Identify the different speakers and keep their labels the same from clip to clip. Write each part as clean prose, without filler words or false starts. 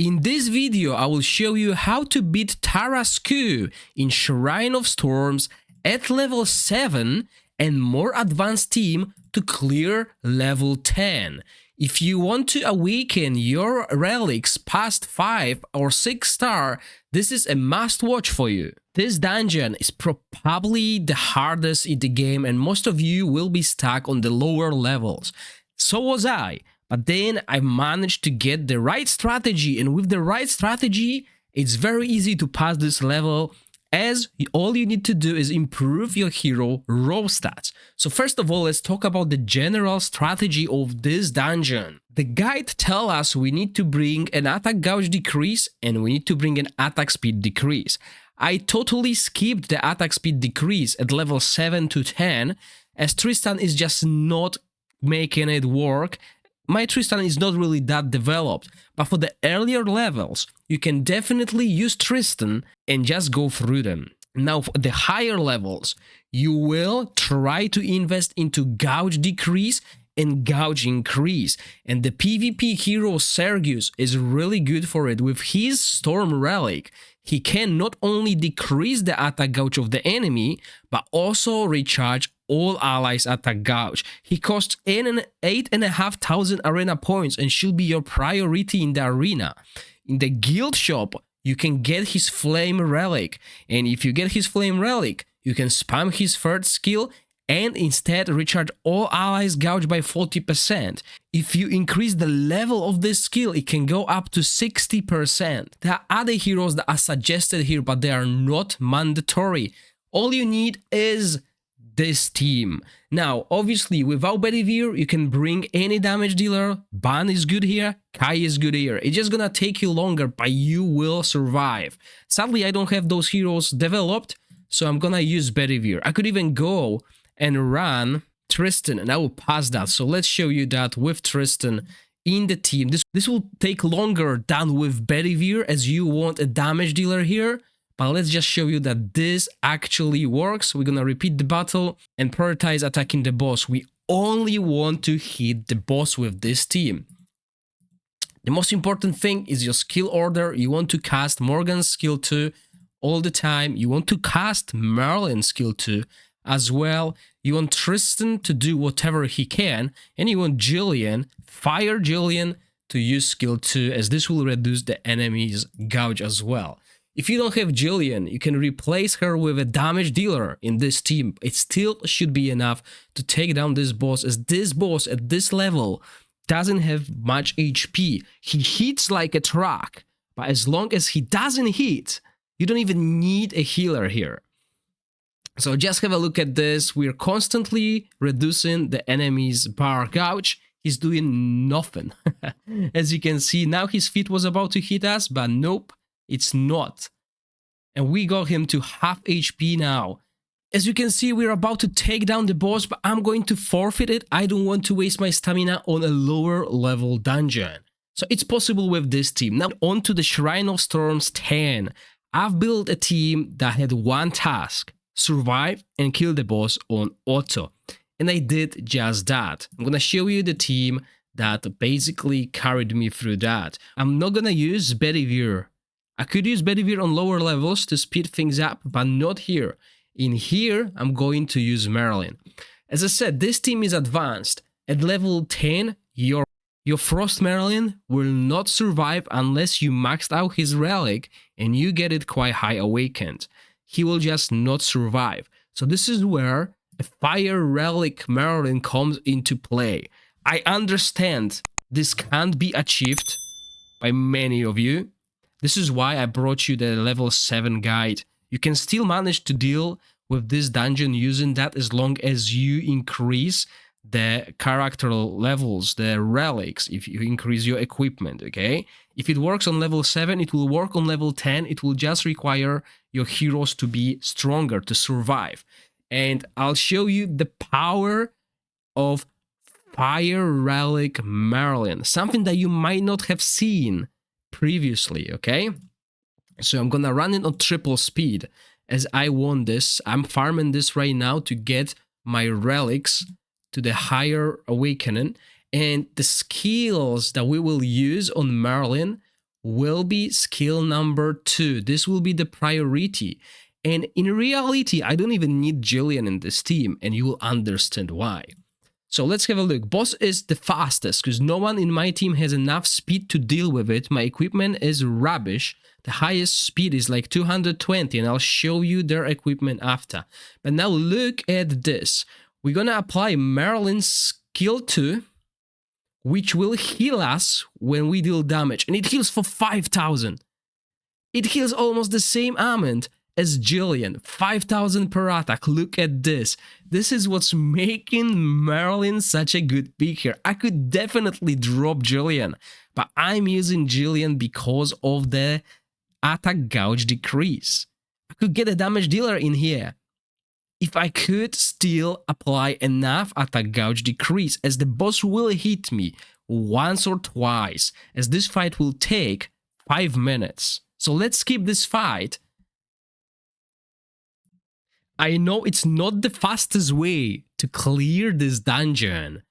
Speaker 1: In this video, I will show you how to beat Tarrasque in Shrine of Storms at level 7 and more advanced team to clear level 10. If you want to awaken your relics past 5 or 6 star, this is a must watch for you. This dungeon is probably the hardest in the game and most of you will be stuck on the lower levels. So was I. But then I managed to get the right strategy, and with the right strategy, it's very easy to pass this level, as all you need to do is improve your hero raw stats. So first of all, let's talk about the general strategy of this dungeon. The guide tells us we need to bring an attack gauge decrease and we need to bring an attack speed decrease. I totally skipped the attack speed decrease at level 7 to 10, as Tristan is just not making it work. My Tristan is not really that developed, but for the earlier levels, you can definitely use Tristan and just go through them. Now, for the higher levels, you will try to invest into gouge decrease and gouge increase. And the PvP hero Sergius is really good for it. With his Storm Relic, he can not only decrease the attack gauge of the enemy, but also recharge all allies attack gauge. He costs 8,500 arena points and should be your priority in the arena. In the guild shop, you can get his Flame Relic, and if you get his Flame Relic, you can spam his third skill and instead recharge all allies gauge by 40%. If you increase the level of this skill, it can go up to 60%. There are other heroes that are suggested here, but they are not mandatory. All you need is this team. Now, obviously, without Bedivere, you can bring any damage dealer. Ban is good here, Kai is good here. It's just gonna take you longer, but you will survive. Sadly, I don't have those heroes developed, so I'm gonna use Bedivere. I could even go and run Tristan, and I will pass that. So let's show you that with Tristan in the team. This will take longer than with Bedivere, as you want a damage dealer here. But let's just show you that this actually works. We're gonna repeat the battle and prioritize attacking the boss. We only want to hit the boss with this team. The most important thing is your skill order. You want to cast Morgan's skill 2 all the time. You want to cast Merlin's skill 2 as well. You want Tristan to do whatever he can. And you want Jillian, fire Jillian, to use skill 2, as this will reduce the enemy's gouge as well. If you don't have Jillian, you can replace her with a damage dealer in this team. It still should be enough to take down this boss, as this boss at this level doesn't have much HP. He hits like a truck, but as long as he doesn't hit, you don't even need a healer here. So just have a look at this. We're constantly reducing the enemy's bar gouge. He's doing nothing. As you can see, now his feet was about to hit us, but nope. It's not. And we got him to half HP now. As you can see, we're about to take down the boss, but I'm going to forfeit it. I don't want to waste my stamina on a lower level dungeon. So it's possible with this team. Now on to the Shrine of Storms 10. I've built a team that had one task: survive and kill the boss on auto. And I did just that. I'm gonna show you the team that basically carried me through that. I'm not gonna use Bedivere. I could use Bedivere on lower levels to speed things up, but not here. In here, I'm going to use Merlin. As I said, this team is advanced. At level 10, your Frost Merlin will not survive unless you maxed out his relic and you get it quite high awakened. He will just not survive. So this is where a Fire Relic Merlin comes into play. I understand this can't be achieved by many of you. This is why I brought you the level 7 guide. You can still manage to deal with this dungeon using that, as long as you increase the character levels, the relics, if you increase your equipment, okay? If it works on level 7, it will work on level 10. It will just require your heroes to be stronger to survive. And I'll show you the power of Fire Relic Merlin, something that you might not have seen previously, okay? So I'm gonna run it on triple speed, as I want this. I'm farming this right now to get my relics to the higher awakening, and the skills that we will use on Merlin will be skill number 2. This will be the priority. And in reality, I don't even need Jillian in this team, and you will understand why. So let's have a look. Boss is the fastest because no one in my team has enough speed to deal with it. My equipment is rubbish. The highest speed is like 220, and I'll show you their equipment after. But now look at this. We're gonna apply Merlin's skill 2, which will heal us when we deal damage, and it heals for 5,000. It heals almost the same amount as Jillian, 5,000 per attack. Look at this. This is what's making Merlin such a good pick here. I could definitely drop Jillian, but I'm using Jillian because of the attack gauge decrease. I could get a damage dealer in here if I could still apply enough attack gauge decrease, as the boss will hit me once or twice, as this fight will take 5 minutes. So let's skip this fight. I know it's not the fastest way to clear this dungeon,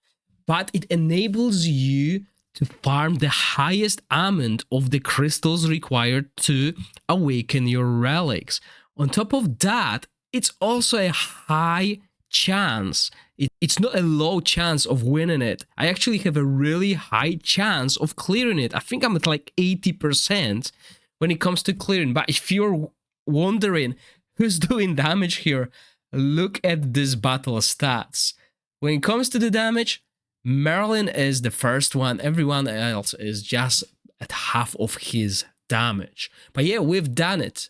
Speaker 1: but it enables you to farm the highest amount of the crystals required to awaken your relics. On top of that, it's also a high chance. It's not a low chance of winning it. I actually have a really high chance of clearing it. I think I'm at like 80% when it comes to clearing. But if you're wondering who's doing damage here, look at this battle stats. When it comes to the damage, Merlin is the first one. Everyone else is just at half of his damage. But yeah, we've done it.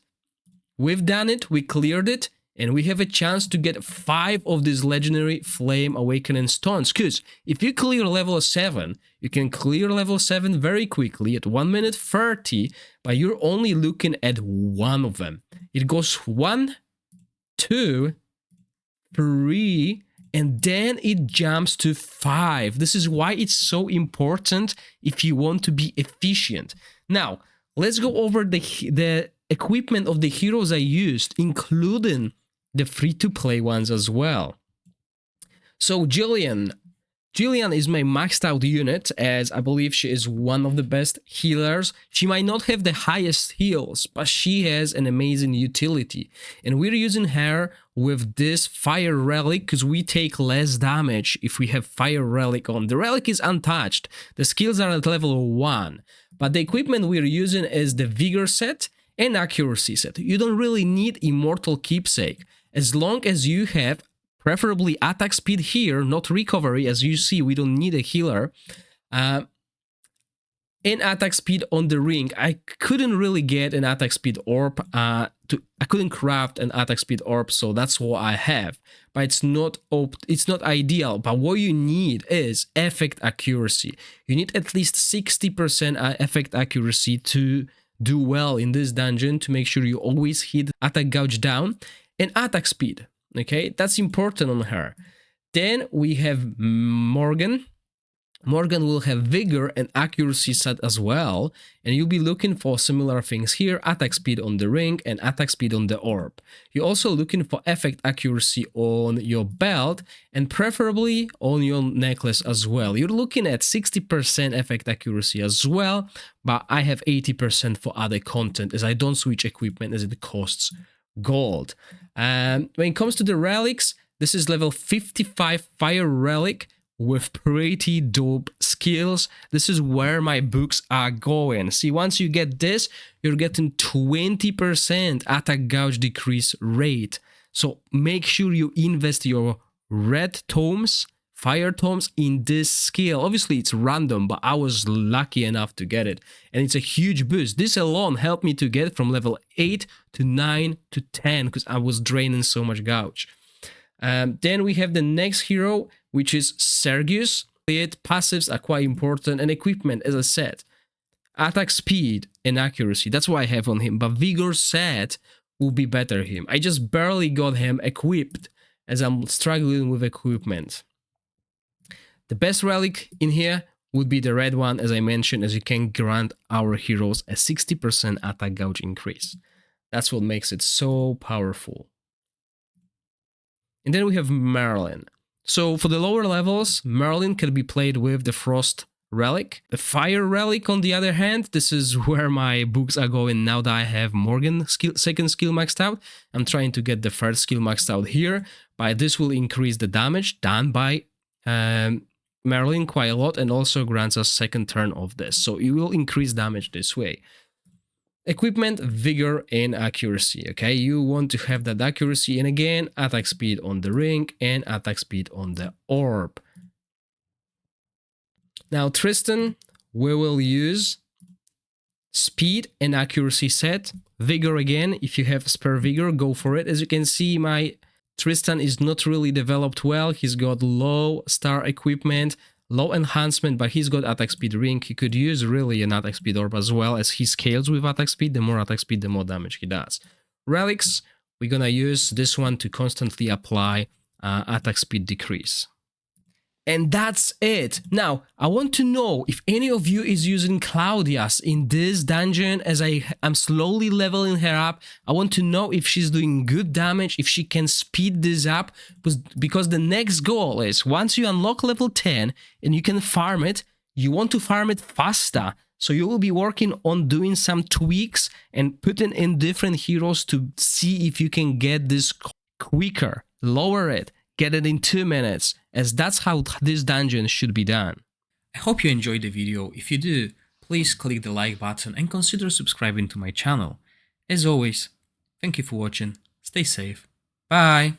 Speaker 1: We've done it. We cleared it. And we have a chance to get 5 of these legendary Flame Awakening stones. Because if you clear level 7, you can clear level 7 very quickly at 1 minute 30, but you're only looking at 1 of them. It goes 1, 2, 3, and then it jumps to 5. This is why it's so important if you want to be efficient. Now, let's go over the equipment of the heroes I used, including the free-to-play ones as well. So Jillian is my maxed out unit, as I believe she is one of the best healers. She might not have the highest heals, but she has an amazing utility. And we're using her with this Fire Relic because we take less damage if we have Fire Relic on. The Relic is untouched. The skills are at level 1. But the equipment we're using is the Vigor set and Accuracy set. You don't really need Immortal Keepsake. As long as you have preferably attack speed here, not recovery, as you see, we don't need a healer, and attack speed on the ring. I couldn't really get an attack speed orb, I couldn't craft an attack speed orb, so that's what I have. But it's not ideal, but what you need is effect accuracy. You need at least 60% effect accuracy to do well in this dungeon, to make sure you always hit attack gauge down. And attack speed, okay? That's important on her. Then we have Morgan. Morgan will have Vigor and Accuracy set as well, and you'll be looking for similar things here, attack speed on the ring and attack speed on the orb. You're also looking for effect accuracy on your belt and preferably on your necklace as well. You're looking at 60% effect accuracy as well, but I have 80% for other content, as I don't switch equipment as it costs gold. When it comes to the relics, this is level 55 Fire Relic with pretty dope skills. This is where my books are going. See, once you get this, you're getting 20% attack gauge decrease rate. So make sure you invest your red tomes, fire tomes in this skill. Obviously it's random, but I was lucky enough to get it, and it's a huge boost. This alone helped me to get from level 8 to 9 to 10 because I was draining so much gouge. Then we have the next hero, which is Sergius. Passives are quite important, and equipment, as I said, attack speed and accuracy, that's what I have on him, but Vigor set will be better him. I just barely got him equipped as I'm struggling with equipment. The best relic in here would be the red one, as I mentioned, as you can grant our heroes a 60% attack gauge increase. That's what makes it so powerful. And then we have Merlin. So for the lower levels, Merlin can be played with the Frost relic. The fire relic, on the other hand, this is where my books are going now that I have Morgan second skill maxed out. I'm trying to get the first skill maxed out here, but this will increase the damage done by Merlin quite a lot, and also grants us second turn of this, so it will increase damage this way. Equipment, vigor, and accuracy. Okay, you want to have that accuracy, and again, attack speed on the ring and attack speed on the orb. Now, Tristan, we will use speed and accuracy set. Vigor again, if you have spare vigor, go for it. As you can see, my Tristan is not really developed well. He's got low star equipment, low enhancement, but he's got attack speed ring. He could use really an attack speed orb as well, as he scales with attack speed. The more attack speed, the more damage he does. Relics, we're gonna use this one to constantly apply attack speed decrease. And that's it. Now, I want to know if any of you is using Claudius in this dungeon as I'm slowly leveling her up. I want to know if she's doing good damage, if she can speed this up, because the next goal is once you unlock level 10 and you can farm it, you want to farm it faster. So you will be working on doing some tweaks and putting in different heroes to see if you can get this quicker, lower it, get it in 2 minutes, as that's how this dungeon should be done. I hope you enjoyed the video. If you do, please click the like button and consider subscribing to my channel. As always, thank you for watching, stay safe, bye!